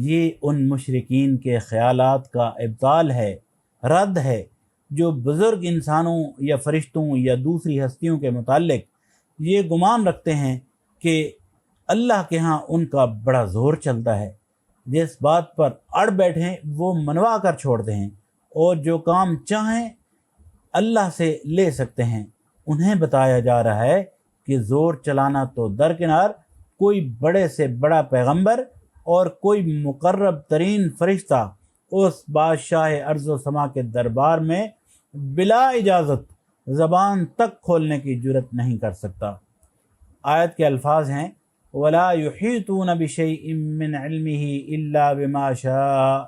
یہ ان مشرکین کے خیالات کا ابطال ہے، رد ہے، جو بزرگ انسانوں یا فرشتوں یا دوسری ہستیوں کے متعلق یہ گمان رکھتے ہیں کہ اللہ کے ہاں ان کا بڑا زور چلتا ہے، جس بات پر اڑ بیٹھیں وہ منوا کر چھوڑتے ہیں، اور جو کام چاہیں اللہ سے لے سکتے ہیں۔ انہیں بتایا جا رہا ہے کہ زور چلانا تو درکنار، کوئی بڑے سے بڑا پیغمبر اور کوئی مقرب ترین فرشتہ اس بادشاہ ارض و سما کے دربار میں بلا اجازت زبان تک کھولنے کی جرت نہیں کر سکتا۔ آیت کے الفاظ ہیں وَلَا يُحِيطُونَ بِشَيْءٍ مِّنْ عِلْمِهِ إِلَّا بِمَا شَاءَ،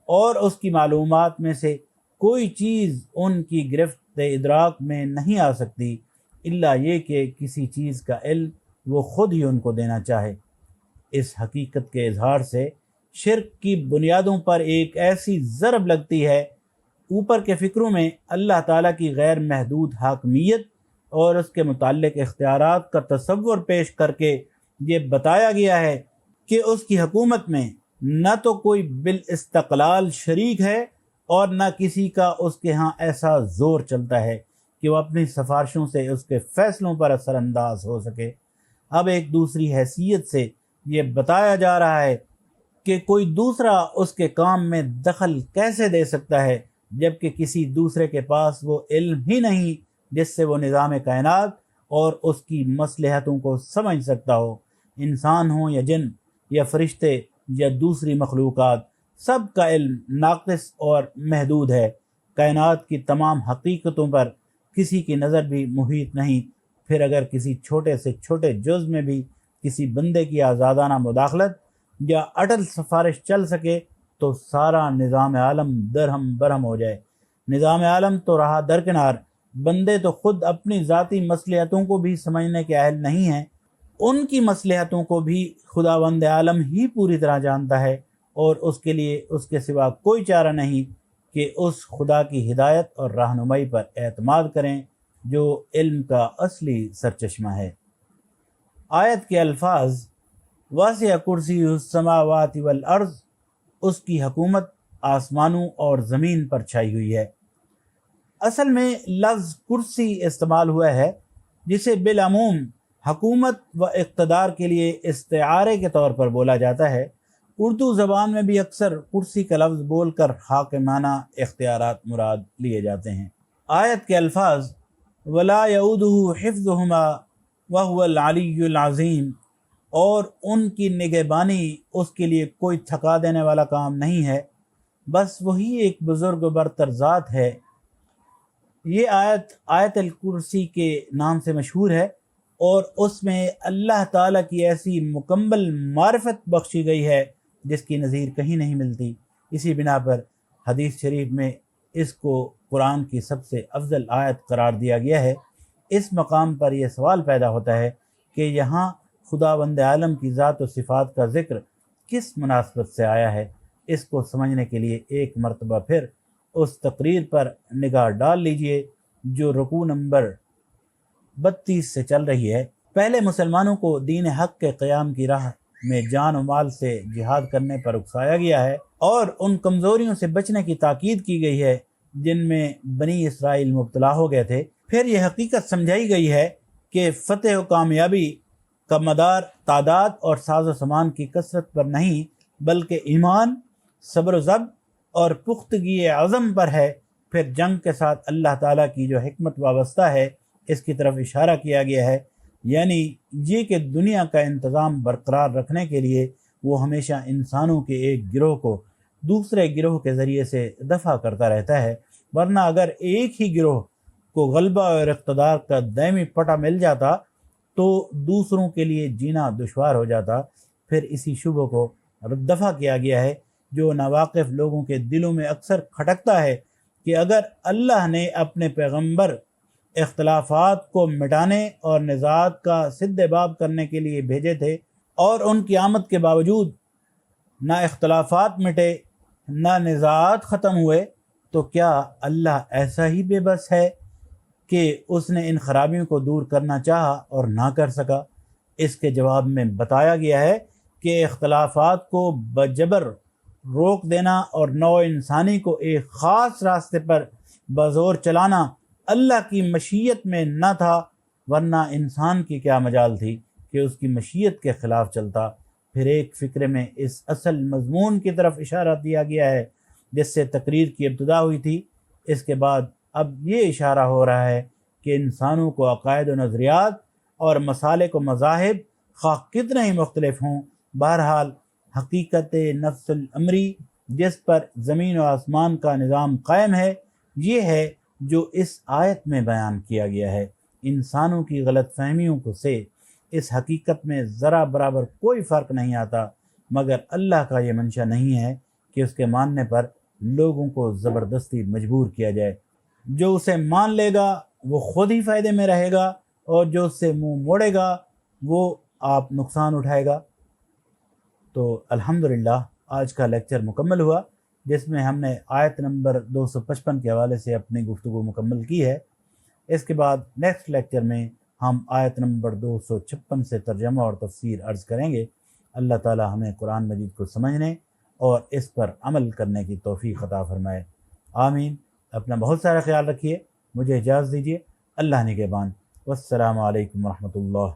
اور اس کی معلومات میں سے کوئی چیز ان کی گرفت ادراک میں نہیں آ سکتی الا یہ کہ کسی چیز کا علم وہ خود ہی ان کو دینا چاہے۔ اس حقیقت کے اظہار سے شرک کی بنیادوں پر ایک ایسی ضرب لگتی ہے۔ اوپر کے فکروں میں اللہ تعالیٰ کی غیر محدود حاکمیت اور اس کے متعلق اختیارات کا تصور پیش کر کے یہ بتایا گیا ہے کہ اس کی حکومت میں نہ تو کوئی بالاستقلال شریک ہے اور نہ کسی کا اس کے ہاں ایسا زور چلتا ہے کہ وہ اپنی سفارشوں سے اس کے فیصلوں پر اثر انداز ہو سکے۔ اب ایک دوسری حیثیت سے یہ بتایا جا رہا ہے کہ کوئی دوسرا اس کے کام میں دخل کیسے دے سکتا ہے جبکہ کسی دوسرے کے پاس وہ علم ہی نہیں جس سے وہ نظام کائنات اور اس کی مصلحتوں کو سمجھ سکتا ہو۔ انسان ہوں یا جن یا فرشتے یا دوسری مخلوقات، سب کا علم ناقص اور محدود ہے۔ کائنات کی تمام حقیقتوں پر کسی کی نظر بھی محیط نہیں، پھر اگر کسی چھوٹے سے چھوٹے جز میں بھی کسی بندے کی آزادانہ مداخلت یا اٹل سفارش چل سکے تو سارا نظام عالم درہم برہم ہو جائے۔ نظام عالم تو رہا درکنار، بندے تو خود اپنی ذاتی مصلحتوں کو بھی سمجھنے کے اہل نہیں ہیں۔ ان کی مصلحتوں کو بھی خداوند عالم ہی پوری طرح جانتا ہے، اور اس کے لیے اس کے سوا کوئی چارہ نہیں کہ اس خدا کی ہدایت اور رہنمائی پر اعتماد کریں جو علم کا اصلی سرچشمہ ہے۔ آیت کے الفاظ واسع کرسی السماوات والارض، اس کی حکومت آسمانوں اور زمین پر چھائی ہوئی ہے۔ اصل میں لفظ کرسی استعمال ہوا ہے جسے بالعموم حکومت و اقتدار کے لیے استعارے کے طور پر بولا جاتا ہے۔ اردو زبان میں بھی اکثر کرسی کا لفظ بول کر حاکمانہ اختیارات مراد لیے جاتے ہیں۔ آیت کے الفاظ وَلَا يَؤُودُهُ حِفْظُهُمَا وَهُوَ الْعَلِيُّ الْعَظِيمُ، اور ان کی نگہبانی اس کے لیے کوئی تھکا دینے والا کام نہیں ہے، بس وہی ایک بزرگ و برتر ذات ہے۔ یہ آیت الکرسی کے نام سے مشہور ہے، اور اس میں اللہ تعالیٰ کی ایسی مکمل معرفت بخشی گئی ہے جس کی نظیر کہیں نہیں ملتی۔ اسی بنا پر حدیث شریف میں اس کو قرآن کی سب سے افضل آیت قرار دیا گیا ہے۔ اس مقام پر یہ سوال پیدا ہوتا ہے کہ یہاں خداوند عالم کی ذات و صفات کا ذکر کس مناسبت سے آیا ہے۔ اس کو سمجھنے کے لیے ایک مرتبہ پھر اس تقریر پر نگاہ ڈال لیجئے جو رکوع نمبر 32 سے چل رہی ہے۔ پہلے مسلمانوں کو دین حق کے قیام کی راہ میں جان و مال سے جہاد کرنے پر اکسایا گیا ہے، اور ان کمزوریوں سے بچنے کی تاکید کی گئی ہے جن میں بنی اسرائیل مبتلا ہو گئے تھے۔ پھر یہ حقیقت سمجھائی گئی ہے کہ فتح و کامیابی کا مدار تعداد اور ساز و سامان کی کثرت پر نہیں بلکہ ایمان، صبر و ضبط اور پختگی عزم پر ہے۔ پھر جنگ کے ساتھ اللہ تعالیٰ کی جو حکمت وابستہ ہے اس کی طرف اشارہ کیا گیا ہے، یعنی یہ کہ دنیا کا انتظام برقرار رکھنے کے لیے وہ ہمیشہ انسانوں کے ایک گروہ کو دوسرے گروہ کے ذریعے سے دفع کرتا رہتا ہے، ورنہ اگر ایک ہی گروہ کو غلبہ اور اقتدار کا دائمی پٹا مل جاتا تو دوسروں کے لیے جینا دشوار ہو جاتا۔ پھر اسی شبہ کو دفع کیا گیا ہے جو ناواقف لوگوں کے دلوں میں اکثر کھٹکتا ہے کہ اگر اللہ نے اپنے پیغمبر اختلافات کو مٹانے اور نزاعات کا سد باب کرنے کے لیے بھیجے تھے، اور ان کی آمد کے باوجود نہ اختلافات مٹے نہ نزاعات ختم ہوئے، تو کیا اللہ ایسا ہی بے بس ہے کہ اس نے ان خرابیوں کو دور کرنا چاہا اور نہ کر سکا؟ اس کے جواب میں بتایا گیا ہے کہ اختلافات کو بجبر روک دینا اور نوع انسانی کو ایک خاص راستے پر بزور چلانا اللہ کی مشیت میں نہ تھا، ورنہ انسان کی کیا مجال تھی کہ اس کی مشیت کے خلاف چلتا۔ پھر ایک فقرے میں اس اصل مضمون کی طرف اشارہ دیا گیا ہے جس سے تقریر کی ابتدا ہوئی تھی۔ اس کے بعد اب یہ اشارہ ہو رہا ہے کہ انسانوں کو عقائد و نظریات اور مسالک و مذاہب خواہ کتنے ہی مختلف ہوں، بہرحال حقیقت نفس الامری جس پر زمین و آسمان کا نظام قائم ہے یہ ہے جو اس آیت میں بیان کیا گیا ہے۔ انسانوں کی غلط فہمیوں کو سے اس حقیقت میں ذرا برابر کوئی فرق نہیں آتا، مگر اللہ کا یہ منشا نہیں ہے کہ اس کے ماننے پر لوگوں کو زبردستی مجبور کیا جائے۔ جو اسے مان لے گا وہ خود ہی فائدے میں رہے گا، اور جو اس سے منہ موڑے گا وہ آپ نقصان اٹھائے گا۔ تو الحمدللہ آج کا لیکچر مکمل ہوا، جس میں ہم نے آیت نمبر 255 کے حوالے سے اپنی گفتگو مکمل کی ہے۔ اس کے بعد نیکسٹ لیکچر میں ہم آیت نمبر 256 سے ترجمہ اور تفسیر عرض کریں گے۔ اللہ تعالی ہمیں قرآن مجید کو سمجھنے اور اس پر عمل کرنے کی توفیق عطا فرمائے، آمین۔ اپنا بہت سارا خیال رکھیے، مجھے اجازت دیجیے، اللہ نگہبان، والسلام علیکم ورحمۃ اللہ۔